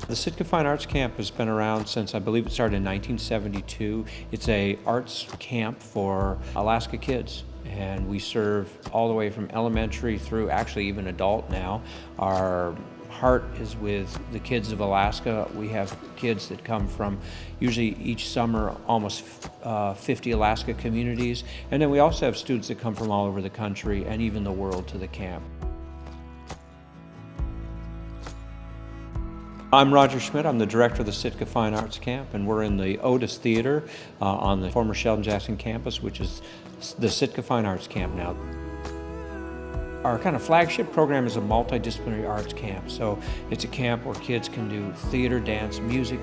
The Sitka Fine Arts Camp has been around since, I believe it started in 1972. It's a arts camp for Alaska kids, and we serve all the way from elementary through actually even adult now. Our heart is with the kids of Alaska. We have kids that come from usually each summer almost 50 Alaska communities, and then we also have students that come from all over the country and even the world to the camp. I'm Roger Schmidt. I'm the director of the Sitka Fine Arts Camp, and we're in the Otis Theater on the former Sheldon Jackson campus, which is the Sitka Fine Arts Camp now. Our kind of flagship program is a multidisciplinary arts camp. So it's a camp where kids can do theater, dance, music,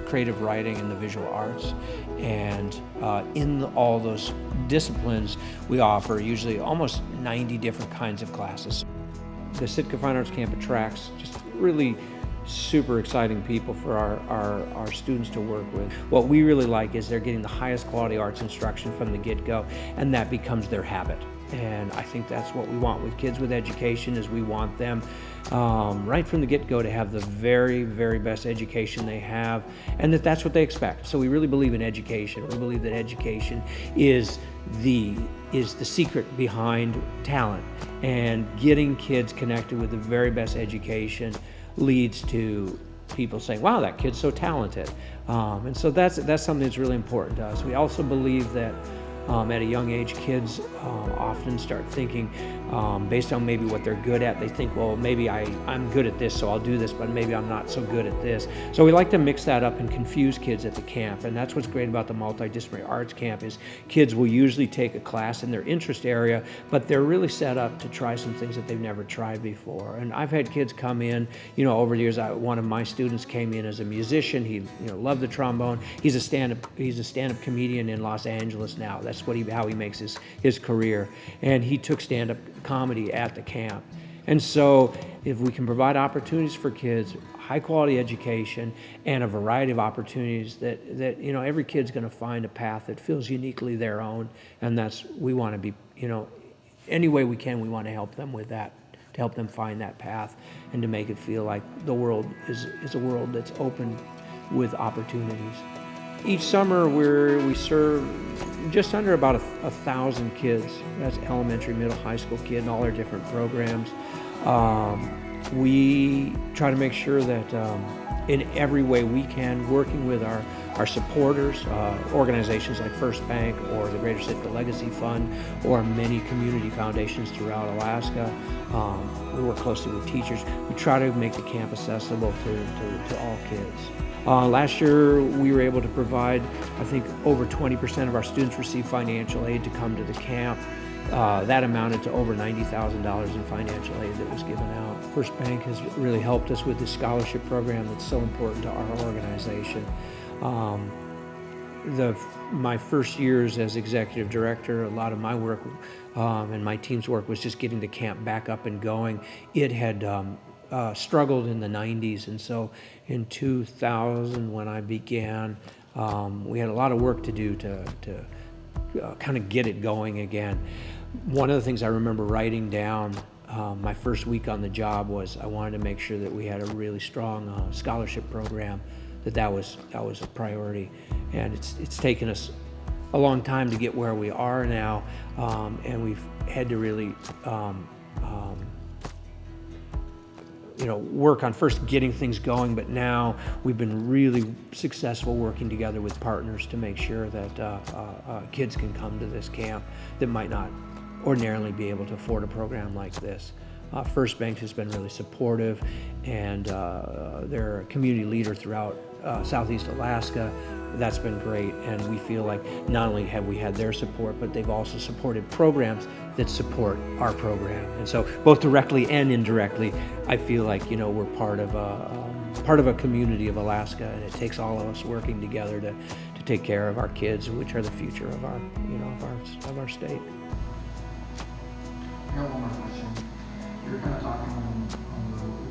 creative writing, and the visual arts. And in all those disciplines, we offer usually almost 90 different kinds of classes. The Sitka Fine Arts Camp attracts just really super exciting people for our students to work with. What we really like is they're getting the highest quality arts instruction from the get-go, and that becomes their habit. And I think that's what we want with kids with education, is we want them right from the get-go to have the very, very best education they have, and that's what they expect. So we really believe in education. We believe that education is the secret behind talent, and getting kids connected with the very best education leads to people saying, wow, that kid's so talented. And so that's something that's really important to us. We also believe that at a young age, kids often start thinking based on maybe what they're good at. They think, well, maybe I'm good at this, so I'll do this, but maybe I'm not so good at this. So we like to mix that up and confuse kids at the camp. And that's what's great about the multidisciplinary arts camp, is kids will usually take a class in their interest area, but they're really set up to try some things that they've never tried before. And I've had kids come in, over the years. One of my students came in as a musician. He loved the trombone. He's a stand-up comedian in Los Angeles now. That's how he makes his career. And he took stand-up comedy at the camp. And so if we can provide opportunities for kids, high quality education, and a variety of opportunities that every kid's going to find a path that feels uniquely their own. And we want to be, any way we can, we want to help them with that, to help them find that path and to make it feel like the world is a world that's open with opportunities. Each summer we serve just under about 1,000 kids. That's elementary, middle, high school kid, and all our different programs. We try to make sure that in every way we can, working with our supporters, organizations like First Bank or the Greater Sitka Legacy Fund, or many community foundations throughout Alaska. We work closely with teachers. We try to make the camp accessible to all kids. Last year, we were able to provide, I think, over 20% of our students received financial aid to come to the camp. That amounted to over $90,000 in financial aid that was given out. First Bank has really helped us with the scholarship program that's so important to our organization. My first years as executive director, a lot of my work and my team's work was just getting the camp back up and going. It had struggled in the 90s, and so in 2000, when I began, we had a lot of work to do to kind of get it going again. One of the things I remember writing down my first week on the job was I wanted to make sure that we had a really strong scholarship program, that was a priority. And it's taken us a long time to get where we are now, and we've had to really work on first getting things going, but now we've been really successful working together with partners to make sure that kids can come to this camp that might not ordinarily be able to afford a program like this. First Bank has been really supportive, and they're a community leader throughout Southeast Alaska. That's been great, and we feel like not only have we had their support, but they've also supported programs that support our program. And so both directly and indirectly, I feel like we're part of a community of Alaska, and it takes all of us working together to take care of our kids, which are the future of our of our state. I got one more question. You were kind of talking on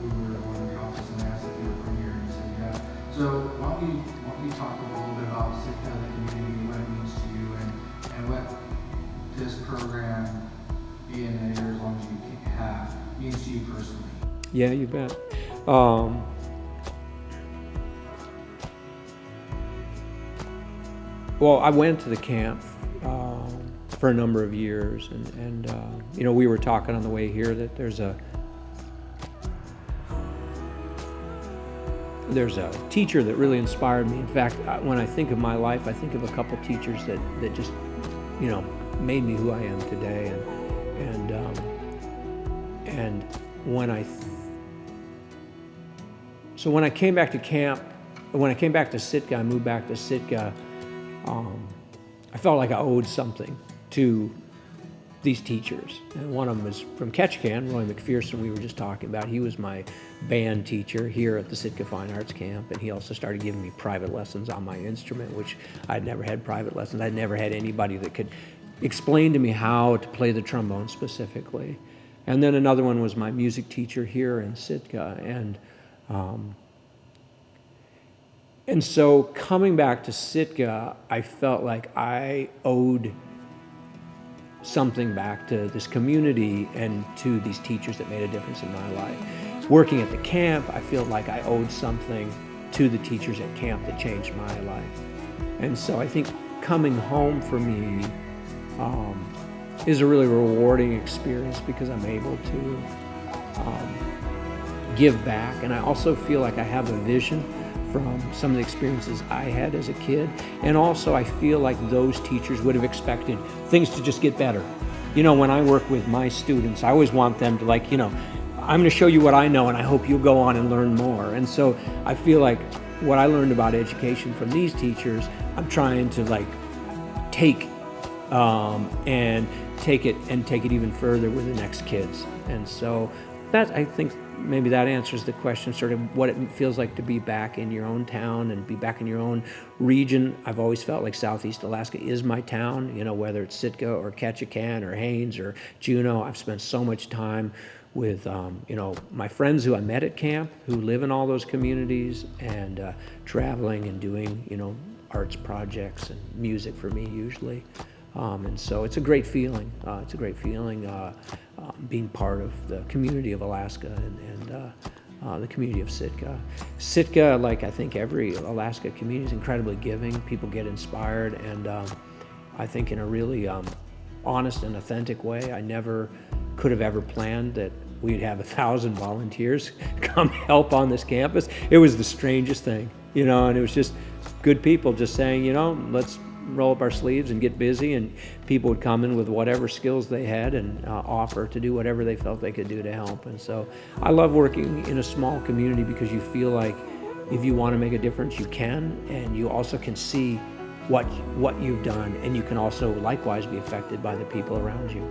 we were at one of the offices, and I asked if you were from here, and you said yeah. So why don't you talk a little bit about Sitka, the community, what it means to you, and what this program, being there as long as you have, means to you personally? Yeah, you bet. Well, I went to the camp for a number of years, and you know, we were talking on the way here that there's a teacher that really inspired me. In fact, when I think of my life, I think of a couple teachers that just, you know, made me who I am today. And when when I came back to camp, when I came back to Sitka, I moved back to Sitka. I felt like I owed something to these teachers. And one of them was from Ketchikan, Roy McPherson, we were just talking about. He was my band teacher here at the Sitka Fine Arts Camp, and he also started giving me private lessons on my instrument, which I'd never had private lessons. I'd never had anybody that could explain to me how to play the trombone specifically. And then another one was my music teacher here in Sitka. And so coming back to Sitka, I felt like I owed something back to this community and to these teachers that made a difference in my life. Working at the camp, I feel like I owed something to the teachers at camp that changed my life. And so I think coming home for me is a really rewarding experience because I'm able to give back. And I also feel like I have a vision from some of the experiences I had as a kid. And also I feel like those teachers would have expected things to just get better. You know, when I work with my students, I always want them to, like, you know, I'm going to show you what I know and I hope you'll go on and learn more. And so I feel like what I learned about education from these teachers, I'm trying to like take it even further with the next kids. And so that, I think, maybe that answers the question, sort of what it feels like to be back in your own town and be back in your own region. I've always felt like Southeast Alaska is my town, you know, whether it's Sitka or Ketchikan or Haines or Juneau. I've spent so much time with, you know, my friends who I met at camp who live in all those communities, and traveling and doing, you know, arts projects and music for me usually. And so it's a great feeling. It's a great feeling being part of the community of Alaska and the community of Sitka. Sitka, like I think every Alaska community, is incredibly giving. People get inspired, and I think in a really honest and authentic way. I never could have ever planned that we'd have 1,000 volunteers come help on this campus. It was the strangest thing, you know, and it was just good people just saying, you know, let's roll up our sleeves and get busy, and people would come in with whatever skills they had and offer to do whatever they felt they could do to help. And so I love working in a small community because you feel like if you want to make a difference, you can, and you also can see what you've done, and you can also likewise be affected by the people around you.